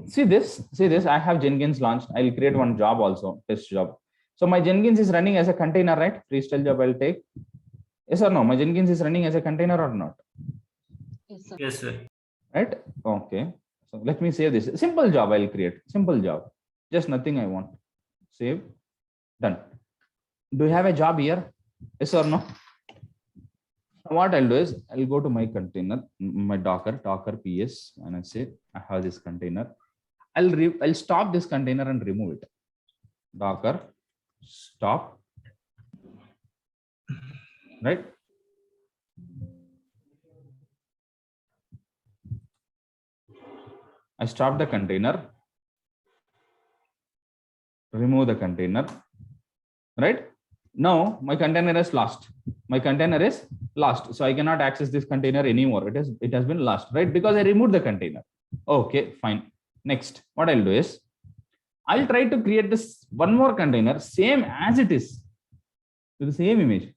See this, I have Jenkins launched. I'll create one job also, test job. So my Jenkins is running as a container, right? Freestyle job I'll take. Yes or no? My Jenkins is running as a container or not? Yes, sir. Yes, sir. Right? Okay. So let me save this. Simple job I'll create. Simple job. Just nothing I want. Save. Done. Do you have a job here? Yes or no? What I'll do is I'll go to my container, my Docker PS, and I say I have this container. I'll stop this container and remove it. Docker stop. Right? I stop the container, remove the container, right? Now my container is lost. My container is lost. So I cannot access this container anymore. It has been lost, right? Because I removed the container. Okay, fine. Next, what I'll do is I'll try to create this one more container, same as it is, with the same image.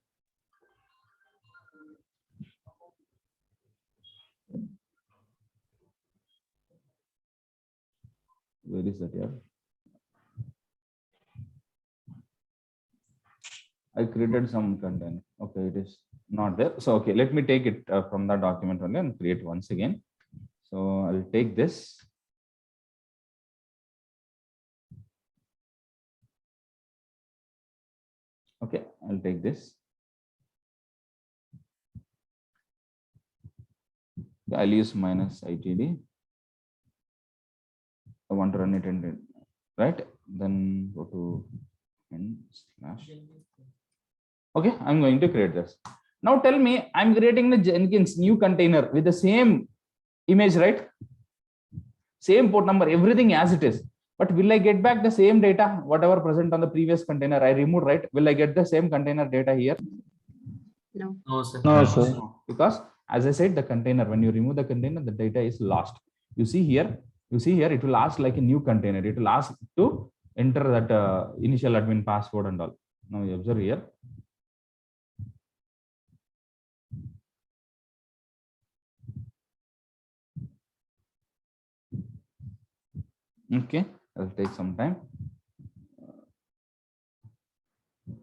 Where is that here? I created some content. Okay, it is not there. So, okay, let me take it from the document only and create once again. So I'll take this. Okay, I'll take this. I'll use -itd. I want to run it in, right? Then go to /. Okay, I'm going to create this. Now tell me, I'm creating the Jenkins new container with the same image, right? Same port number, everything as it is. But will I get back the same data, whatever present on the previous container I removed, right? Will I get the same container data here? No. No, sir. No, sir. Because as I said, the container, when you remove the container, the data is lost. You see here, it will ask like a new container. It will ask to enter that initial admin password and all. Now you observe here. Okay, it'll take some time.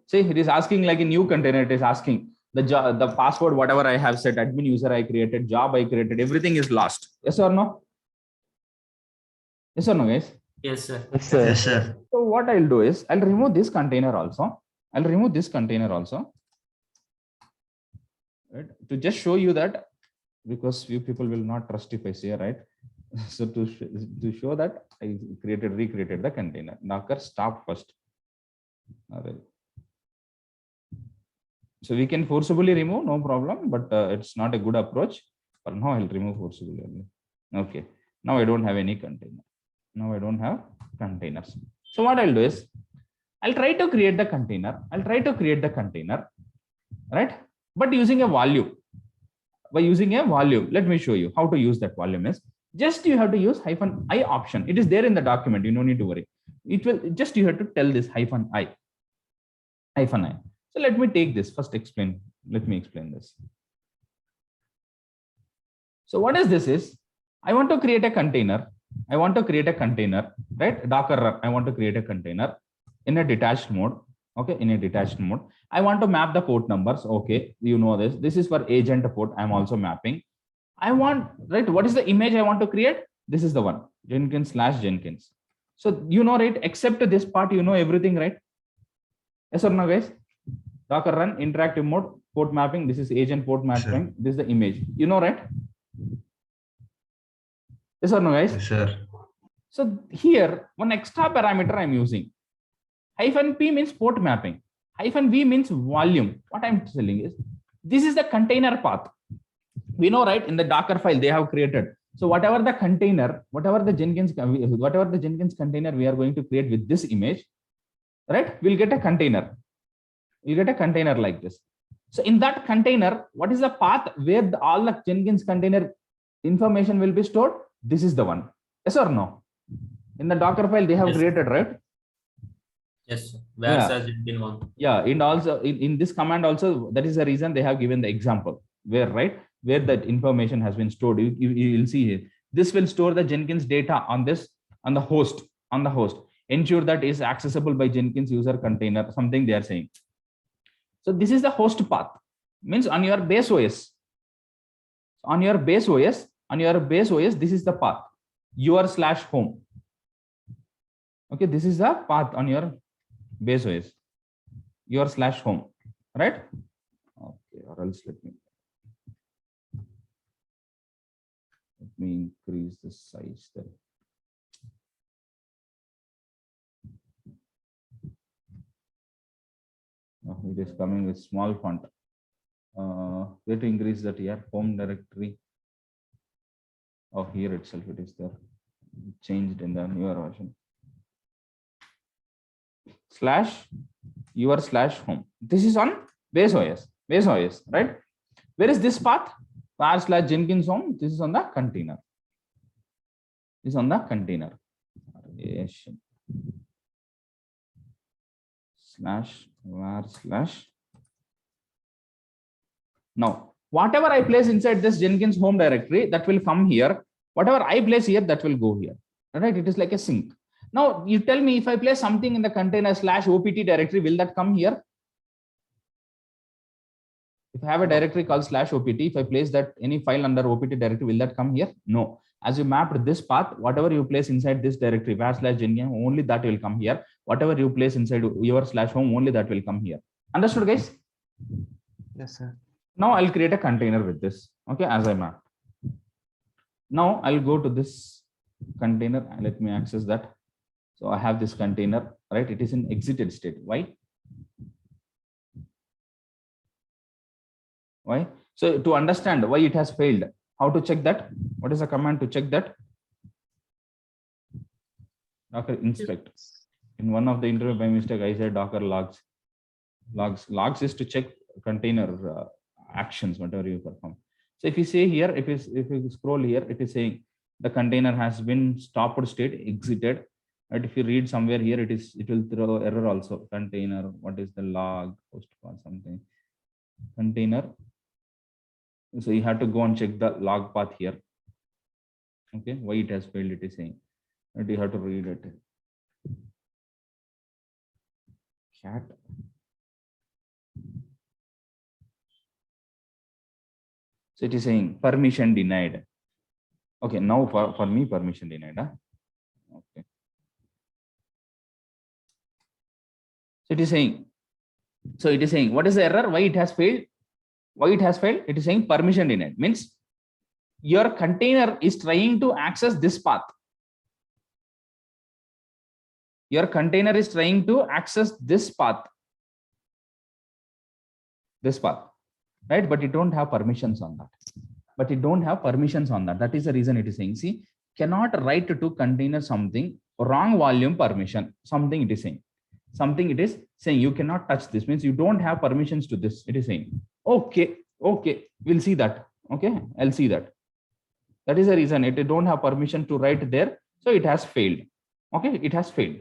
See, it is asking like a new container. It is asking the password, whatever I have set, admin user I created, job I created, everything is lost. Yes or no? Yes or no, guys? Yes, sir. Yes, sir. Yes, sir. So what I'll do is I'll remove this container also. I'll remove this container also. Right? To just show you that, because few people will not trust if I say, right? So to show that I recreated the container. Docker stop first. All right. So we can forcibly remove, no problem, but it's not a good approach. For now, I'll remove forcibly only. Okay. Now I don't have any container. Now I don't have containers. So what I'll do is I'll try to create the container. Right? But using a volume. By using a volume, let me show you how to use that volume is. Just you have to use -i option. It is there in the document. You don't need to worry. It will just, you have to tell this -i. So let me take this first. Let me explain this. So what is this is, I want to create a container. Right? Docker run. I want to create a container in a detached mode. Okay, in a detached mode. I want to map the port numbers. Okay, you know this. This is for agent port. I'm also mapping. I want, right? What is the image I want to create? This is the one, Jenkins/Jenkins. So you know, right? Except this part, you know everything, right? Yes or no, guys? Docker run, interactive mode, port mapping. This is agent port mapping. Sure. This is the image. You know, right? Yes or no, guys? Yes, sir. So here, one extra parameter I'm using. -p means port mapping. -v means volume. What I'm telling is, this is the container path. We know, right? In the Docker file they have created. So whatever the container, whatever the Jenkins container we are going to create with this image, right? We'll get a container. You get a container like this. So in that container, what is the path where all the Jenkins container information will be stored? This is the one. Yes or no? In the Docker file they have Yes. created, right? Yes, sir. Where Yeah. says Jenkins one? Yeah, and also in this command also, that is the reason they have given the example where, right, where that information has been stored. You'll see here. This will store the Jenkins data on this on the host, ensure that is accessible by Jenkins user container, something they are saying. So this is the host path, means on your base OS, this is the path, your/home. Okay, this is the path on your base OS, your/home, right? Okay, or else let me increase the size there. Oh, it is coming with small font. Where to increase that here? Home directory. Oh, here itself it is there. Changed in the newer version. /your/home. This is on base OS, right? Where is this path? /Jenkins home. This is on the container. This is on the container. /var/. Now, whatever I place inside this Jenkins home directory, that will come here. Whatever I place here, that will go here. Right? It is like a sync. Now, you tell me, if I place something in the container /opt directory, will that come here? If I have a directory called /opt, if I place that any file under opt directory, will that come here? No. As you mapped this path, whatever you place inside this directory, var/Jenkins, only that will come here. Whatever you place inside your/home, only that will come here. Understood, guys? Yes, sir. Now I'll create a container with this. Okay, as I map. Now I'll go to this container and let me access that. So I have this container, right? It is in exited state. Why? Why? So to understand why it has failed, how to check that? What is the command to check that? Docker inspect. In one of the interview by mistake, I said Docker logs. Logs is to check container actions, whatever you perform. So if you say here, if you scroll here, it is saying the container has been stopped state, exited. Right? If you read somewhere here, it will throw error also. Container, what is the log, host path, something. Container. So you have to go and check the log path here. Okay, why it has failed, it is saying. But you have to read it. Cat. So it is saying permission denied. Okay, now for me, permission denied. Huh? Okay. So it is saying, what is the error? Why it has failed? Why it has failed? It is saying permission denied. Means your container is trying to access this path. Your container is trying to access this path. This path. Right? But you don't have permissions on that. That is the reason it is saying, see, cannot write to container something, wrong volume permission, something it is saying. Something it is saying you cannot touch this, means you don't have permissions to this. It is saying, okay, we'll see that. Okay, I'll see that. That is the reason it don't have permission to write there. So it has failed. Okay, it has failed.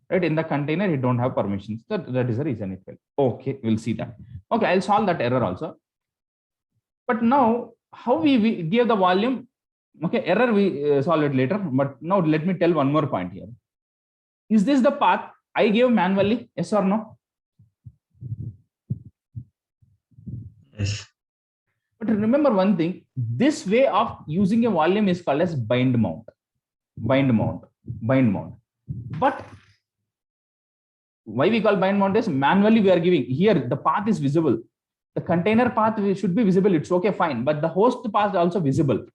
Right? In the container, it don't have permissions. That is the reason it failed. Okay, we'll see that. Okay, I'll solve that error also. But now, how we give the volume? Okay, error we solve it later. But now let me tell one more point here. Is this the path I gave manually? Yes or no? Yes. But remember one thing, this way of using a volume is called as bind mount. But why we call bind mount is manually we are giving here, the path is visible. The container path should be visible. It's okay, fine. But the host path is also visible.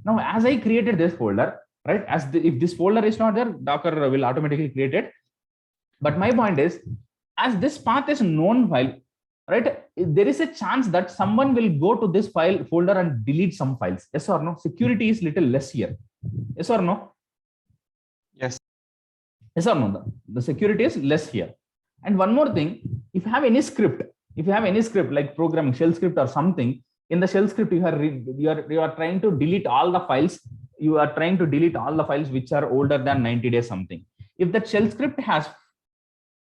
Now, as I created this folder, right? If this folder is not there, Docker will automatically create it. But my point is, as this path is known file, right? There is a chance that someone will go to this file folder and delete some files. Yes or no? Security is little less here. Yes or no? Yes. Yes or no? The security is less here. And one more thing, if you have any script like programming shell script or something, in the shell script you are trying to delete all the files. You are trying to delete all the files which are older than 90 days something. If that shell script has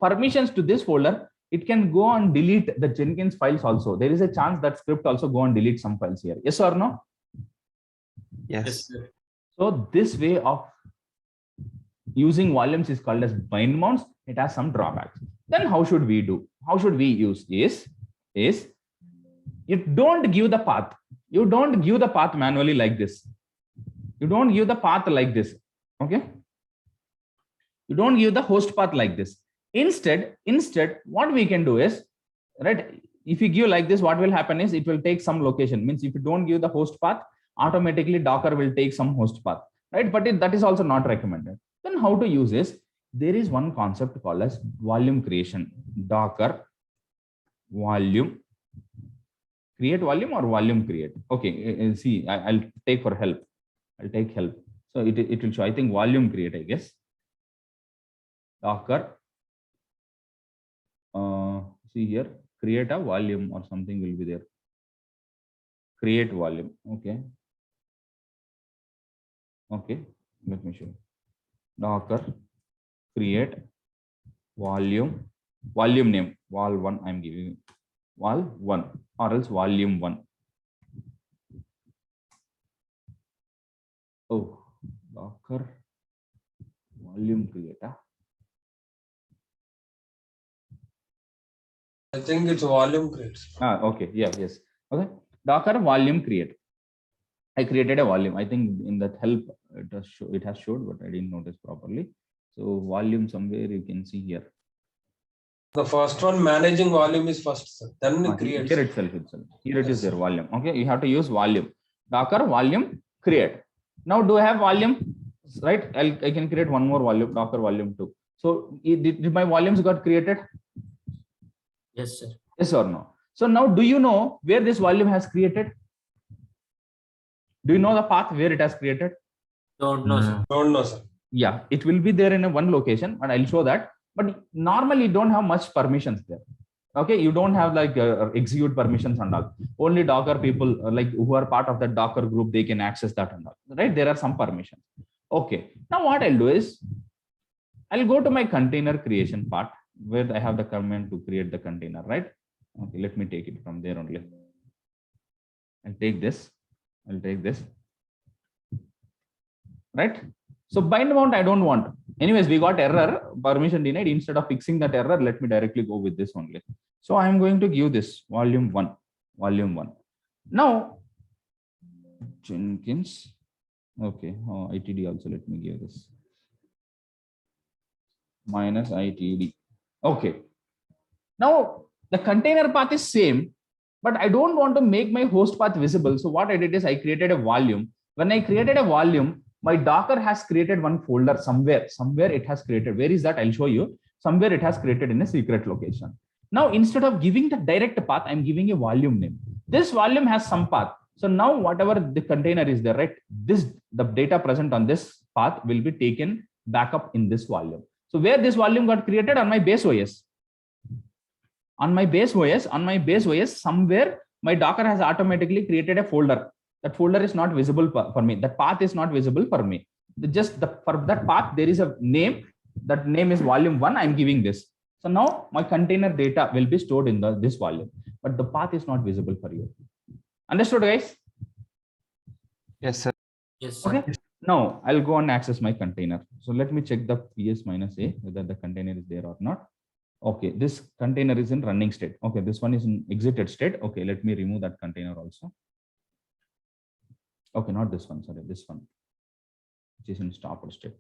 permissions to this folder, it can go and delete the Jenkins files also. There is a chance that script also go and delete some files here. Yes or no? Yes. Sir. So this way of using volumes is called as bind mounts. It has some drawbacks. Then how should we do? How should we use is you don't give the path. You don't give the path manually like this. You don't give the path like this. Okay. You don't give the host path like this. Instead, what we can do is, right? If you give like this, what will happen is it will take some location. Means if you don't give the host path, automatically Docker will take some host path, right? But that is also not recommended. Then how to use this? There is one concept called as volume creation. Docker volume create volume or volume create. Okay, see, I'll take for help. I'll take help. So it will show, I think, volume create, I guess. Docker. See here, create a volume or something will be there. Create volume. Okay. Okay. Let me show. Docker create volume. Volume name. Vol1. I'm giving Vol1 or else volume 1. Oh, Docker volume creator. I think it's volume create. Okay. Yeah. Yes. Okay. Docker volume create. I created a volume. I think in that help it has showed, but I didn't notice properly. So volume somewhere you can see here. The first one, managing volume, is first, sir. Then it creates. Here itself. Here it is their volume. Okay. You have to use volume. Docker volume create. Now do I have volume? Right. I can create one more volume. Docker volume 2. So did my volumes got created? Yes, sir. Yes or no? So now do you know where this volume has created? Do you know the path where it has created? Don't know, sir. Don't know, sir. Yeah, it will be there in a one location, but I'll show that. But normally you don't have much permissions there. Okay, you don't have like execute permissions and all. Only Docker people like who are part of that Docker group, they can access that and all. Right? There are some permissions. Okay. Now what I'll do is I'll go to my container creation part where I have the command to create the container, right? Okay, let me take it from there only. I'll take this. Right? So bind mount I don't want. Anyways, we got error, permission denied. Instead of fixing that error, let me directly go with this only. So I am going to give this volume 1. Now Jenkins. Okay, ITD also let me give this. Minus ITD. Okay. Now the container path is same, but I don't want to make my host path visible. So what I did is I created a volume. When I created a volume, my Docker has created one folder somewhere it has created. Where is that? I'll show you. Somewhere it has created in a secret location. Now, instead of giving the direct path, I'm giving a volume name. This volume has some path. So now whatever the container is there, right? The data present on this path will be taken back up in this volume. So where this volume got created? On my base OS. On my base OS, somewhere my Docker has automatically created a folder. That folder is not visible for me. That path is not visible for me. For that path, there is a name. That name is volume 1. I'm giving this. So now my container data will be stored in this volume, but the path is not visible for you. Understood, guys? Yes, sir. Yes, sir. Okay. Now I'll go and access my container. So let me check the ps-a whether the container is there or not. Okay, this container is in running state. Okay, this one is in exited state. Okay, let me remove that container also. Okay, not this one, sorry, this one, which is in stopper state.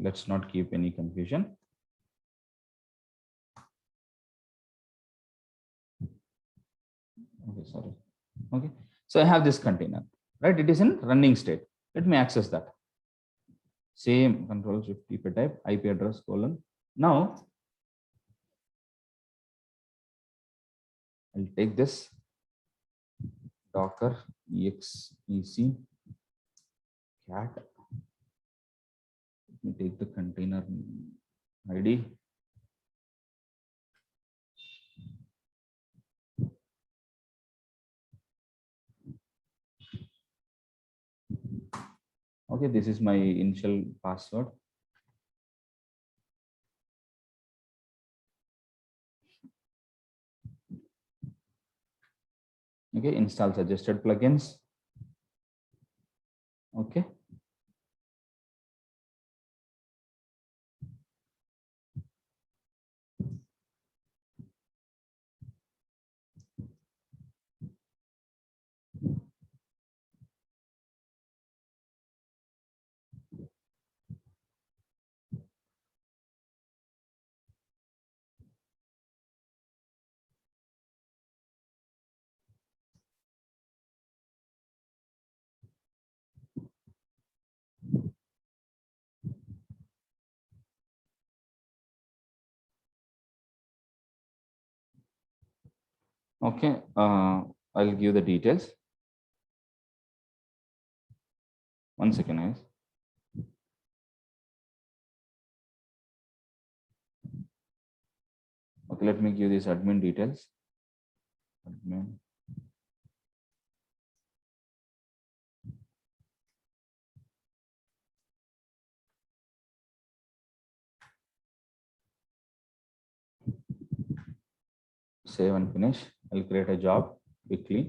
Let's not keep any confusion. Okay, sorry. Okay, so I have this container, right? It is in running state. Let me access that. Same control shift IP type, IP address colon. Now I'll take this Docker exec cat. Let me take the container ID. Okay, this is my initial password. Okay, install suggested plugins. Okay. Okay, I'll give the details. One second, guys. Okay, let me give these admin details. Admin. Save and finish. I'll create a job quickly.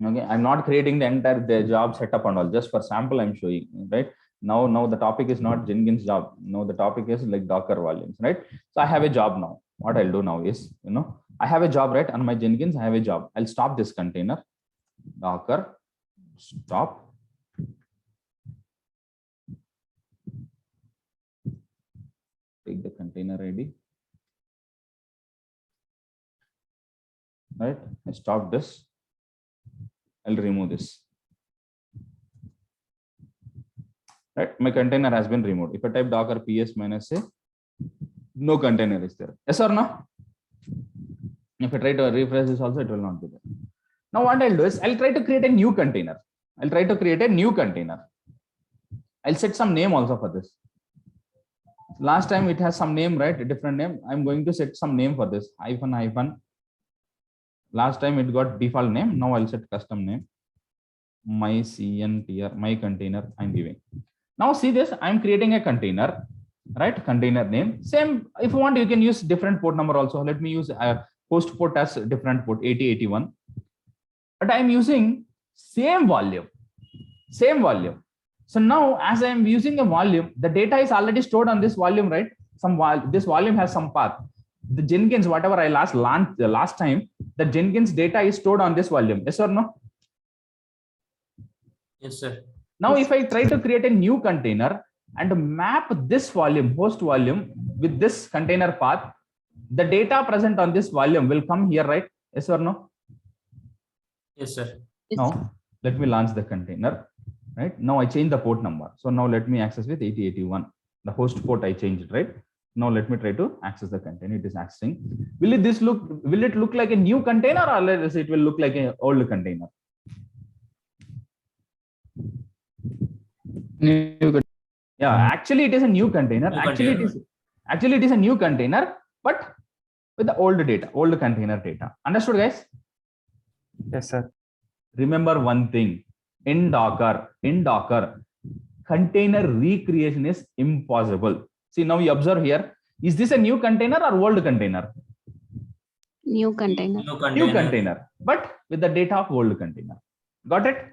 Okay, I'm not creating the entire job setup and all. Just for sample, I'm showing, right? Now the topic is not Jenkins job. No, the topic is like Docker volumes, right? So I have a job now. What I'll do now is, I have a job, right? On my Jenkins, I have a job. I'll stop this container. Docker stop. Take the container ID. Right? I stop this. I'll remove this. Right? My container has been removed. If I type docker ps minus a, no container is there. Yes or no? If I try to refresh this also, it will not be there. Now what I'll do is I'll try to create a new container. I'll set some name also for this. Last time it has some name, right? A different name. I'm going to set some name for this. Hyphen. Last time it got default name. Now I'll set custom name. My CNTR, my container I'm giving. Now see this, I'm creating a container, right? Container name. Same, if you want, you can use different port number also. Let me use host port as different port 8081. But I'm using same volume. So now as I'm using a volume, the data is already stored on this volume, right? This volume has some path. The Jenkins, whatever I last time, the Jenkins data is stored on this volume. Yes or no? Yes, sir. Now, if I try to create a new container and map this volume, host volume, with this container path, the data present on this volume will come here, right? Yes or no? Yes, sir. Yes. Now, let me launch the container, right? Now I change the port number. So now let me access with 8081. The host port I changed, right? Now let me try to access the container. It is accessing. Will it look like a new container, or it will look like an old container? Yeah, actually it is a new container. Actually it is a new container, but with the old container data. Understood, guys? Yes, sir. Remember one thing, in Docker, container recreation is impossible. See, now you observe here, is this a new container or old container? New container. New container, but with the data of old container. Got it?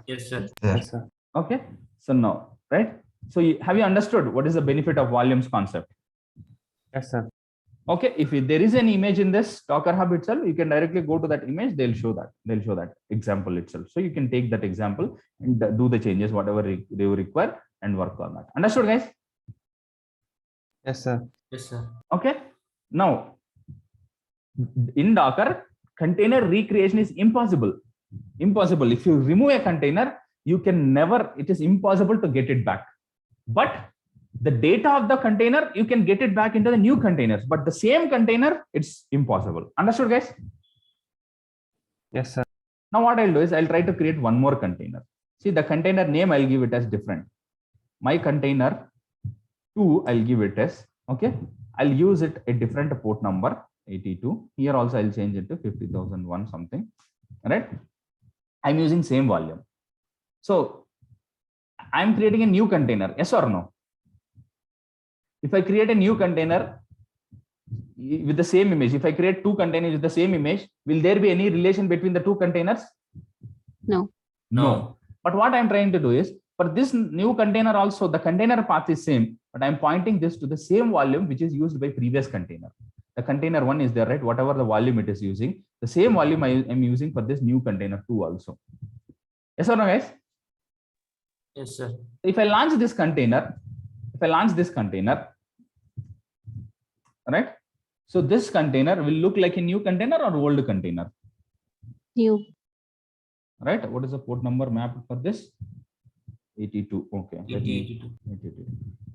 Yes, sir. Yes, sir. Okay. So now, right? So have you understood what is the benefit of volumes concept? Yes, sir. Okay. If there is an image in this Docker Hub itself, you can directly go to that image. They'll show that example itself. So you can take that example and do the changes, whatever they require, and work on that. Understood, guys? Yes, sir. Yes, sir. Okay. Now, in Docker, container recreation is impossible. If you remove a container, it is impossible to get it back. But the data of the container, you can get it back into the new containers, but the same container, it's impossible. Understood, guys? Yes, sir. Now what I'll do is I'll try to create one more container. See, the container name, I'll give it as different. My container 2, I'll give it as, okay, I'll use it a different port number, 82. Here also I'll change it to 50,001 something, right? I'm using same volume. So I'm creating a new container, yes or no? If I create a new container with the same image, if I create two containers with the same image, will there be any relation between the two containers? No. But what I'm trying to do is, for this new container also, the container path is same, but I'm pointing this to the same volume which is used by previous container. The container 1 is there, right? Whatever the volume it is using, the same volume I am using for this new container 2 also. Yes or no, guys? Yes, sir. If I launch this container, right? So this container will look like a new container or old container? New. right? What is the port number mapped for this? 82. Okay. Let me 82. 82.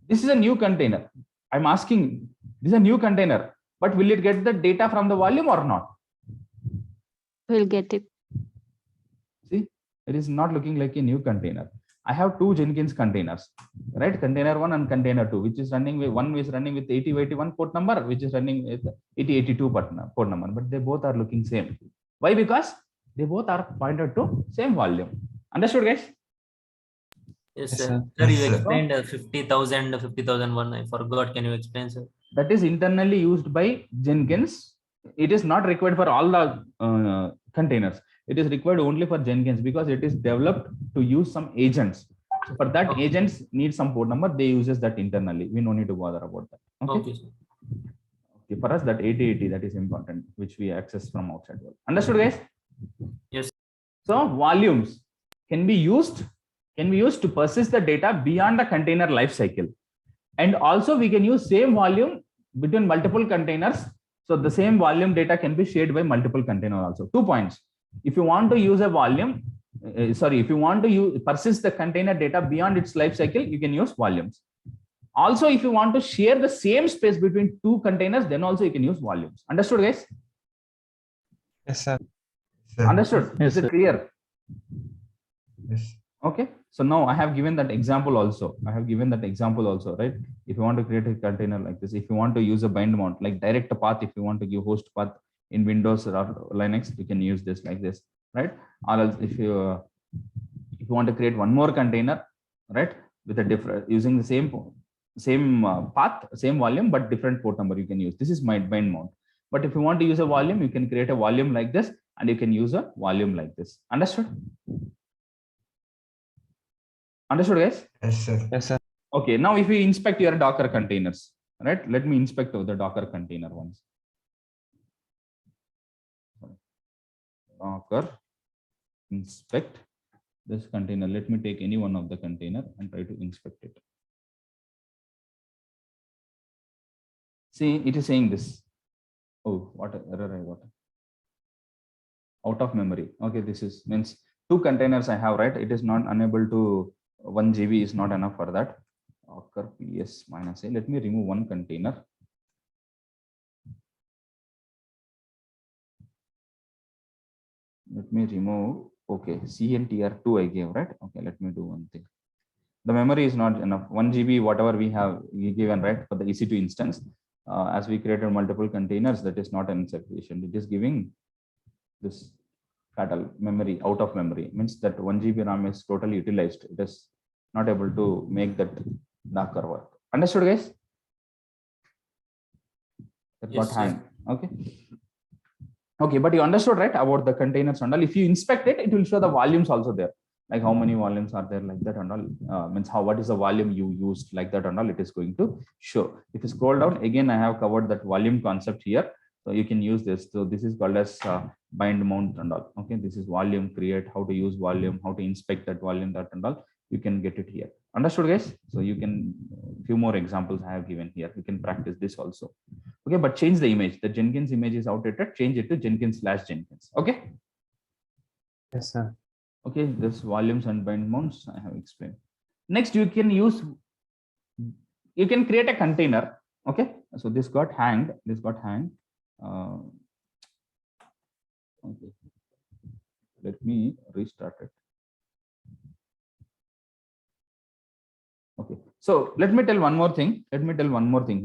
This is a new container. I'm asking, this is a new container, but will it get the data from the volume or not? We'll get it. See, it is not looking like a new container. I have two Jenkins containers, right? Container 1 and container 2, which is running with, one is running with 8081 port number, which is running with 8082 port number, but they both are looking same. Why? Because they both are pointed to same volume. Understood, guys? Yes, Yes, sir. sir. Sir, you Yes, sir. explained 50,000, 50,001. I forgot. Can you explain, sir? That is internally used by Jenkins. It is not required for all the containers. It is required only for Jenkins because it is developed to use some agents. So for that, Okay. agents need some port number. They uses that internally. We no need to bother about that. Okay. Okay, sir. Okay. For us, that 8080 that is important, which we access from outside world. Understood, guys? Yes. So volumes can be used to persist the data beyond the container life cycle. And also we can use same volume between multiple containers. So the same volume data can be shared by multiple containers also. 2 points. If you want to use a volume, if you want to persist the container data beyond its life cycle, you can use volumes. Also, if you want to share the same space between two containers, then also you can use volumes. Understood, guys? Yes, sir. Understood? Yes, Is it sir. clear? Yes. Okay. So now I have given that example also. Right? If you want to create a container like this, if you want to use a bind mount, like direct path, if you want to give host path in Windows or Linux, you can use this like this, right? Or else if you want to create one more container, right, with a different, using the same path, same volume, but different port number, you can use. This is my bind mount. But if you want to use a volume, you can create a volume like this, and you can use a volume like this. Understood? Understood, guys? Yes, sir. Yes, sir. Okay, now if you inspect your Docker containers, right? Let me inspect the Docker container once. Docker inspect this container. Let me take any one of the container and try to inspect it. See, it is saying this. Oh, what error I got. Out of memory. Okay, this is means two containers I have, right? It is not unable to 1 GB is not enough for that. Docker ps -a. Let me remove one container. Let me remove. Okay, CNTR2 I gave, right? Okay, let me do one thing. The memory is not enough. 1 GB, whatever we have given, right, for the EC2 instance. As we created multiple containers, that is not insufficient. It is giving this fatal memory out of memory, means that 1 GB RAM is totally utilized. It is not able to make that Docker work. Understood, guys? That Yes, got sir. hanged. Okay. Okay, but you understood, right, about the containers and all. If you inspect it, it will show the volumes also there, like how many volumes are there, like that and all. Means what is the volume you used, like that and all. It is going to show. If you scroll down again, I have covered that volume concept here, so you can use this. So this is called as bind mount and all. Okay, this is volume create, how to use volume, how to inspect that volume, that and all. You can get it here. Understood, guys? So you can, few more examples I have given here. You can practice this also. Okay, but change the image. The Jenkins image is outdated. Change it to Jenkins/Jenkins. Okay. Yes, sir. Okay, this volumes and bind mounts I have explained. Next, you can create a container. Okay, so this got hanged. Okay, let me restart it. Okay, so let me tell one more thing.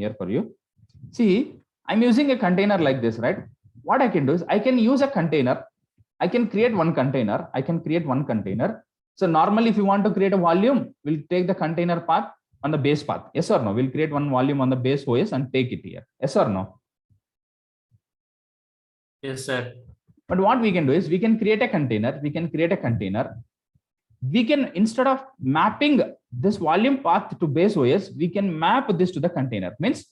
Here for you. See, I'm using a container like this, right? What I can do is I can use a container. I can create one container. So normally, if you want to create a volume, we'll take the container path on the base path. Yes or no? We'll create one volume on the base OS and take it here. Yes or no? Yes, sir. But what we can do is we can create a container. We can, instead of mapping this volume path to base OS, we can map this to the container. Means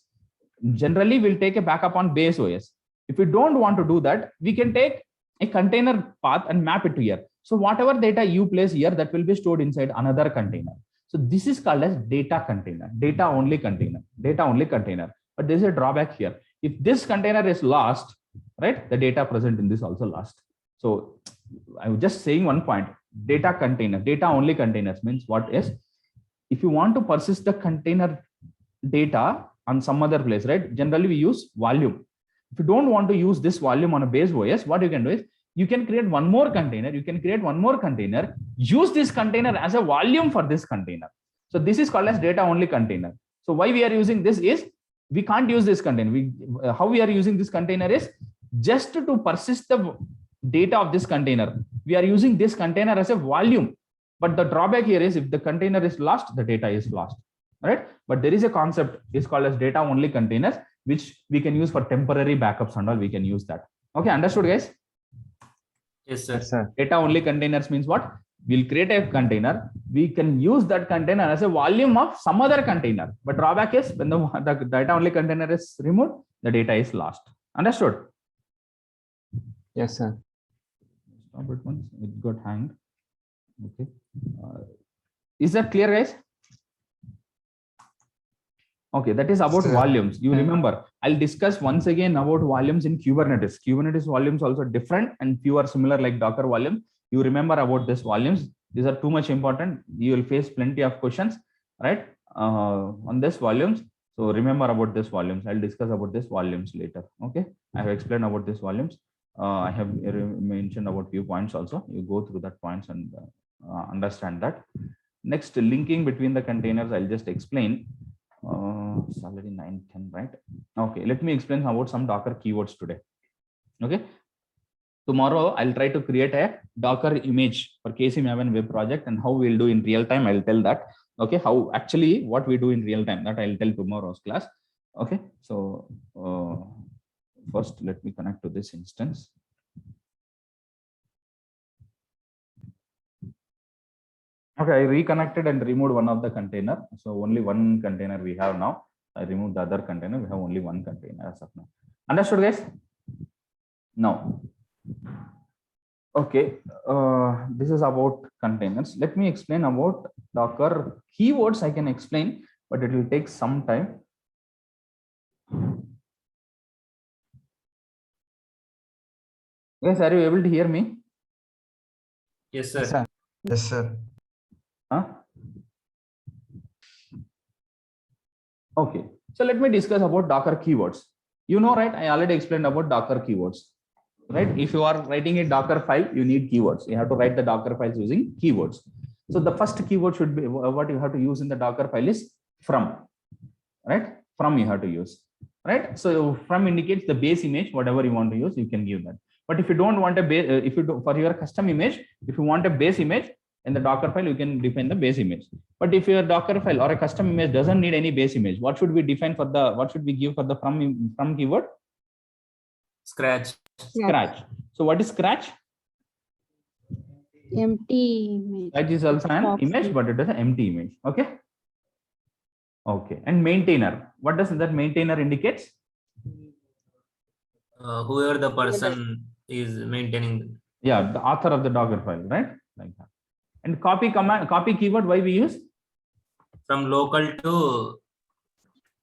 generally we'll take a backup on base OS. If we don't want to do that, we can take a container path and map it to here. So whatever data you place here, that will be stored inside another container. So this is called as data container, data only container. But there's a drawback here. If this container is lost, right, the data present in this also lost. So I was just saying one point. Data container, data only containers means what is, if you want to persist the container data on some other place, right? Generally we use volume. If you don't want to use this volume on a base OS, what you can do is you can create one more container. You can create one more container, use this container as a volume for this container. So this is called as data only container. So why we are using this is we can't use this container. How we are using this container is just to persist the data of this container. We are using this container as a volume. But the drawback here is if the container is lost, the data is lost. Right? But there is a concept is called as data only containers, which we can use for temporary backups and all. We can use that. Okay, understood, guys? Yes, sir. Yes, sir. Data only containers means what? We'll create a container. We can use that container as a volume of some other container. But drawback is when the data only container is removed, the data is lost. Understood? Yes, sir. Stop it once. It got hanged. Okay. Is that clear, guys? Okay, that is about Sir. volumes. You Yeah. remember, I'll discuss once again about volumes in Kubernetes. Kubernetes volumes also different and few are similar like Docker volume. You remember about this volumes. These are too much important. You will face plenty of questions, right? On this volumes. So remember about this volumes. I'll discuss about this volumes later. Okay. I have explained about this volumes. I have mentioned about few points also. You go through that points and understand that. Next, linking between the containers, I'll just explain. It's already 9:10, right? Okay, let me explain about some Docker keywords today. Okay. Tomorrow, I'll try to create a Docker image for KC Maven web project and how we'll do in real time. I'll tell that. Okay, how actually what we do in real time, that I'll tell tomorrow's class. Okay, so first let me connect to this instance. Okay, I reconnected and removed one of the container. So only one container we have now. I removed the other container. We have only one container as of now. Understood, guys? Now, okay, this is about containers. Let me explain about Docker keywords. I can explain, but it will take some time. Guys, are you able to hear me? Yes, Yes, sir. sir. Yes, sir. Huh? Okay, so let me discuss about Docker keywords. You know, right? I already explained about Docker keywords, right? If you are writing a Docker file, you need keywords. You have to write the Docker files using keywords. So the first keyword should be what you have to use in the Docker file is from, right? From you have to use, right? So from indicates the base image, whatever you want to use, you can give that. But if you don't want a base, if you do for your custom image, if you want a base image, in the Docker file, you can define the base image. But if your Docker file or a custom image doesn't need any base image, what should we define for the, what should we give for the from keyword? Scratch. Scratch. So what is scratch? Empty image. Scratch is also an Box image, but it is an empty image. Okay. Okay. And maintainer. What does that maintainer indicates? Whoever the person is maintaining. Yeah, the author of the Docker file, right? Like that. And copy command, copy keyword, why we use? From local to.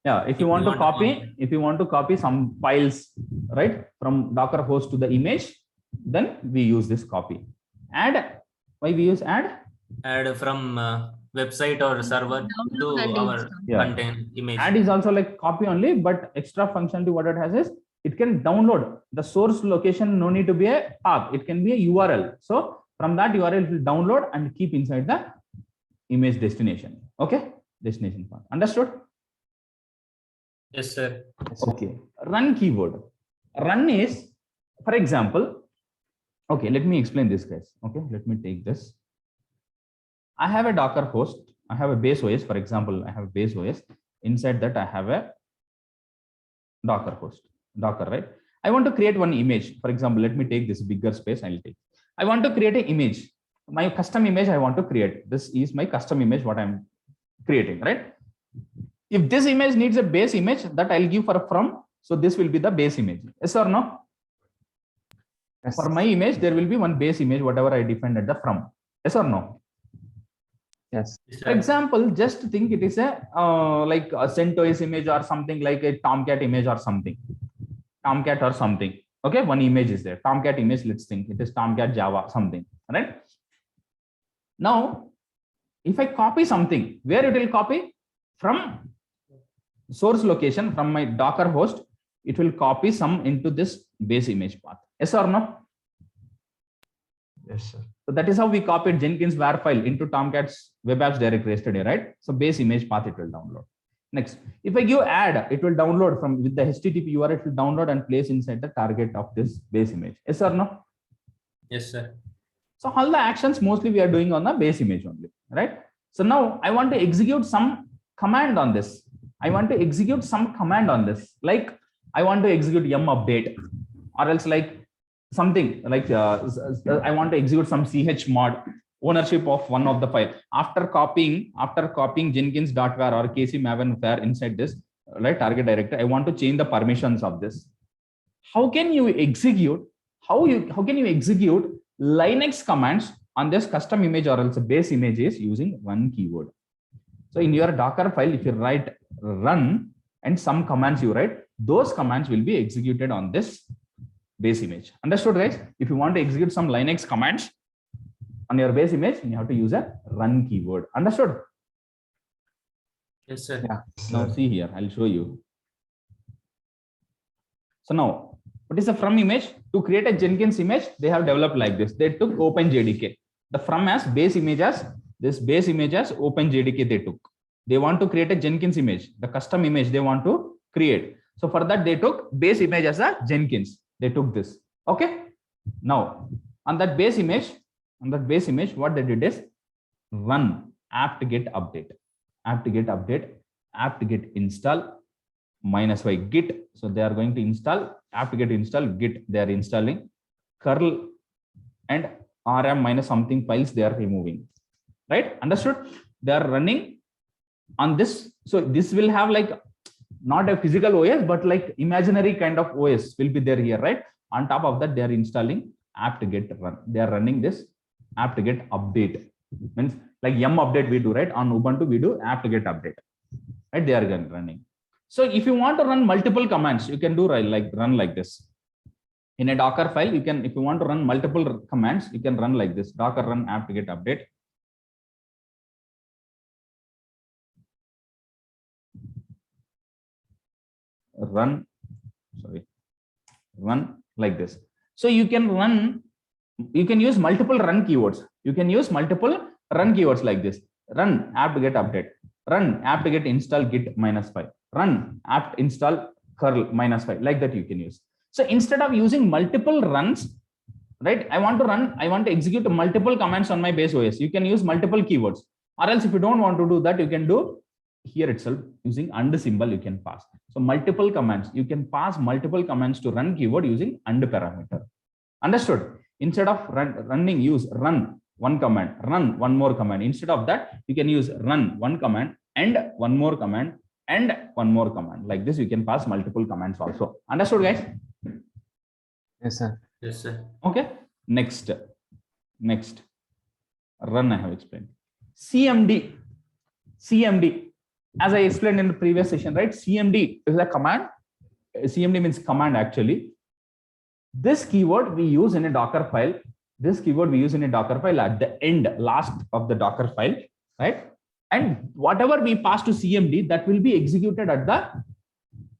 Yeah, if you want to copy, if you want to copy some files, right, from Docker host to the image, then we use this copy. Add, why we use add? Add from website or server to and our install. Yeah. content image. Add is also like copy only, but extra functionality what it has is it can download the source location. No need to be a path. It can be a URL. So from that URL, it will download and keep inside the image destination. Okay, destination path. Understood? Yes, sir. Okay. Run keyword. Run is, for example, okay, let me explain this, guys. Okay, let me take this. I have a Docker host. I have a base OS. For example, I have a base OS. Inside that, I have a Docker host. Docker, right? I want to create one image. For example, let me take this bigger space. I'll take. I want to create an image. My custom image I want to create. This is my custom image, what I'm creating, right? If this image needs a base image, that I'll give for a from. So this will be the base image. Yes or no? Yes. For my image, there will be one base image, whatever I defined at the from. Yes or no? Yes. Yes, For sir. example, just think it is a like a CentOS image or something like a Tomcat image or something. Tomcat or something. Okay, one image is there. Tomcat image, let's think it is Tomcat Java something, right? Now, if I copy something, where it will copy? From source location, from my Docker host, it will copy some into this base image path. Yes or no? Yes, sir. So that is how we copied Jenkins var file into Tomcat's web apps directory yesterday, right? So base image path it will download. Next, if I give add, it will download from with the HTTP URL, it will download and place inside the target of this base image. Yes or no? Yes, sir. So all the actions mostly we are doing on the base image only, right? So now I want to execute some command on this. I want to execute some command on this. Like I want to execute yum update, or else like something like I want to execute some chmod ownership of one of the file. After copying Jenkins.var or kcmaven.var inside this right target directory, I want to change the permissions of this. How can you execute? How can you execute Linux commands on this custom image or else base image is using run keyword? So in your Docker file, if you write run and some commands you write, those commands will be executed on this base image. Understood, guys? If you want to execute some Linux commands on your base image, you have to use a run keyword. Understood? Yes, sir. Yeah. Now see here, I'll show you. So now, what is the from image? To create a Jenkins image, they have developed like this. They took OpenJDK. The from as base image as this base image as OpenJDK they took. They want to create a Jenkins image, the custom image they want to create. So for that, they took base image as a Jenkins. They took this. Okay. Now on that base image, what they did is run apt-get update, apt-get update, apt-get install -y git. So they are going to install apt-get install git. They are installing curl and rm minus something files they are removing. Right? Understood? They are running on this. So this will have like not a physical OS, but like imaginary kind of OS will be there here, right? On top of that, they are installing apt-get run. They are running this apt-get update. Means like yum update we do, right? On Ubuntu we do apt-get update, right? They are running. So if you want to run multiple commands, you can do run like this. In a Docker file, you can, if you want to run multiple commands, you can run like this: Docker run apt-get update. Run like this. So you can use multiple run keywords. You can use multiple run keywords like this: run apt-get update, run apt-get install git -5, run apt install curl -5, like that you can use. So instead of using multiple runs, right? I want to execute multiple commands on my base OS. You can use multiple keywords, or else if you don't want to do that, you can do here itself using and symbol you can pass. So multiple commands, you can pass multiple commands to run keyword using and parameter. Understood? Instead of running, use run one command, run one more command. Instead of that, you can use run one command and one more command and one more command. Like this, you can pass multiple commands also. Understood, guys? Yes, sir. Yes, sir. Okay. Next. Run I have explained. CMD. As I explained in the previous session, right? CMD is a command. CMD means command actually. This keyword we use in a Docker file. At the end, last of the Docker file, right? And whatever we pass to CMD, that will be executed at the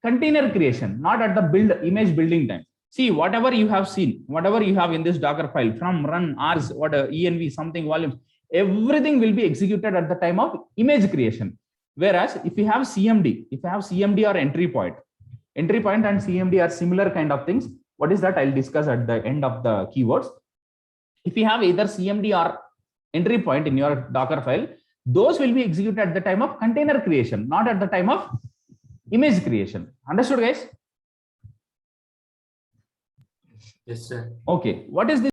container creation, not at the image building time. See, whatever you have seen, whatever you have in this Docker file, from run, rs, whatever, env, something, volumes, everything will be executed at the time of image creation. Whereas if you have CMD, or entry point and CMD are similar kind of things. What is that? I'll discuss at the end of the keywords. If you have either CMD or entry point in your Docker file, those will be executed at the time of container creation, not at the time of image creation. Understood, guys? Yes, sir. Okay. What is this?